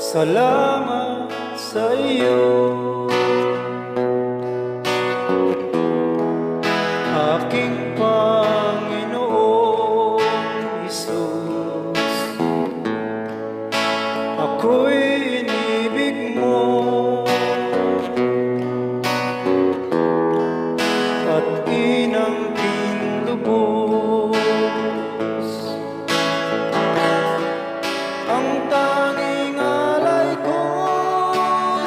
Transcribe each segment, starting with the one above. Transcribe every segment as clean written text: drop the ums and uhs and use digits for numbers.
Salamat sa iyo, aking Panginoong Hesus. Ako'y inibig mo at inangkin lubos. Ang tanging alay ko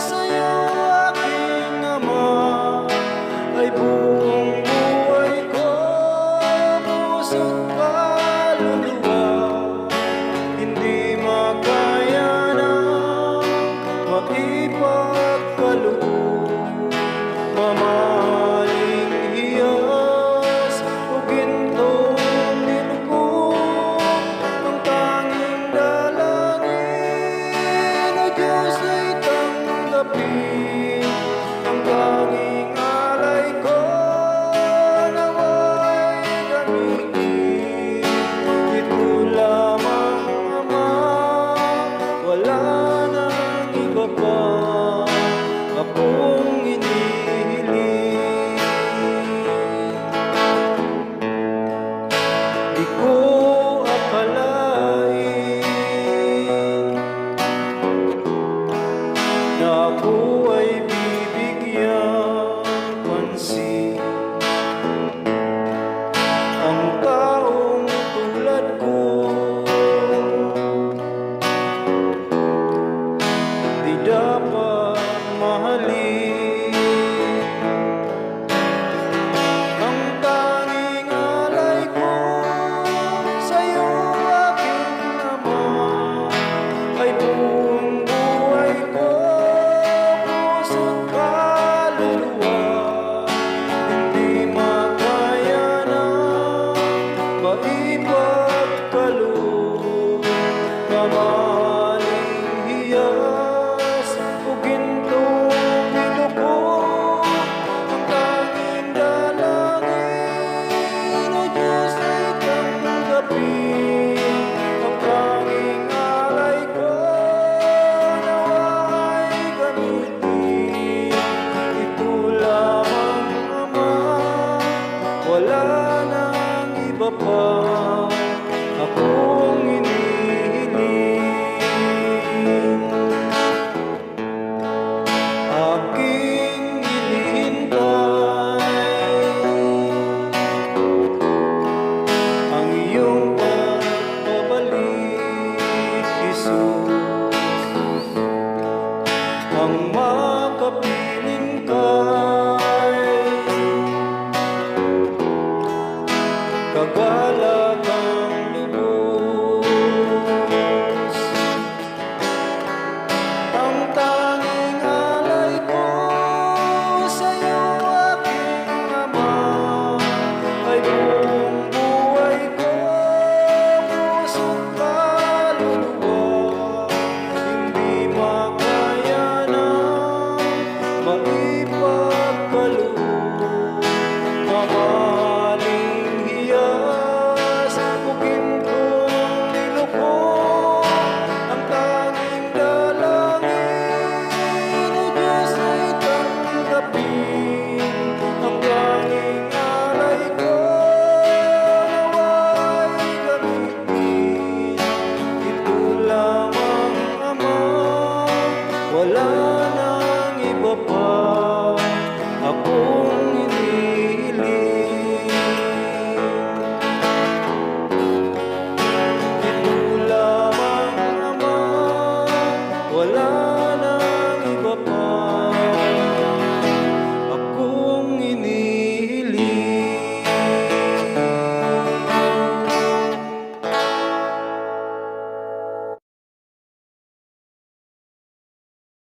sa'yo, aking Ama, ay buong buhay ko, puso't kaluluwa. Hindi makaya na maipagkaloob, mamahaling hiyas o gintong nilugo. Ang tanging dalangin, O Diyos, ay tanggapin. Ang tanging alay ko, nawa'y gamitin. Ito lamang, Ama, wala nang iba pa akong inihiling. Di ko akalain na ako ay bibigyan pansin. Ang taong tulad ko di dapat mahalin. Ang tanging alay ko sa'yo, aking Ama, ay buong buhay ko, puso't kaluluwa. Hindi makaya na maipagkaloob, mamahaling hiyas o gintong nilugo. Ang tanging dalangin, O Diyos, ay tanggapin. Ang tanging alay ko, nawa'y gamitin. Ito lamang, Ama, wala nang iba pa akong inihiling. Aking hinihintay ang iyong pagbabalik, Jesus.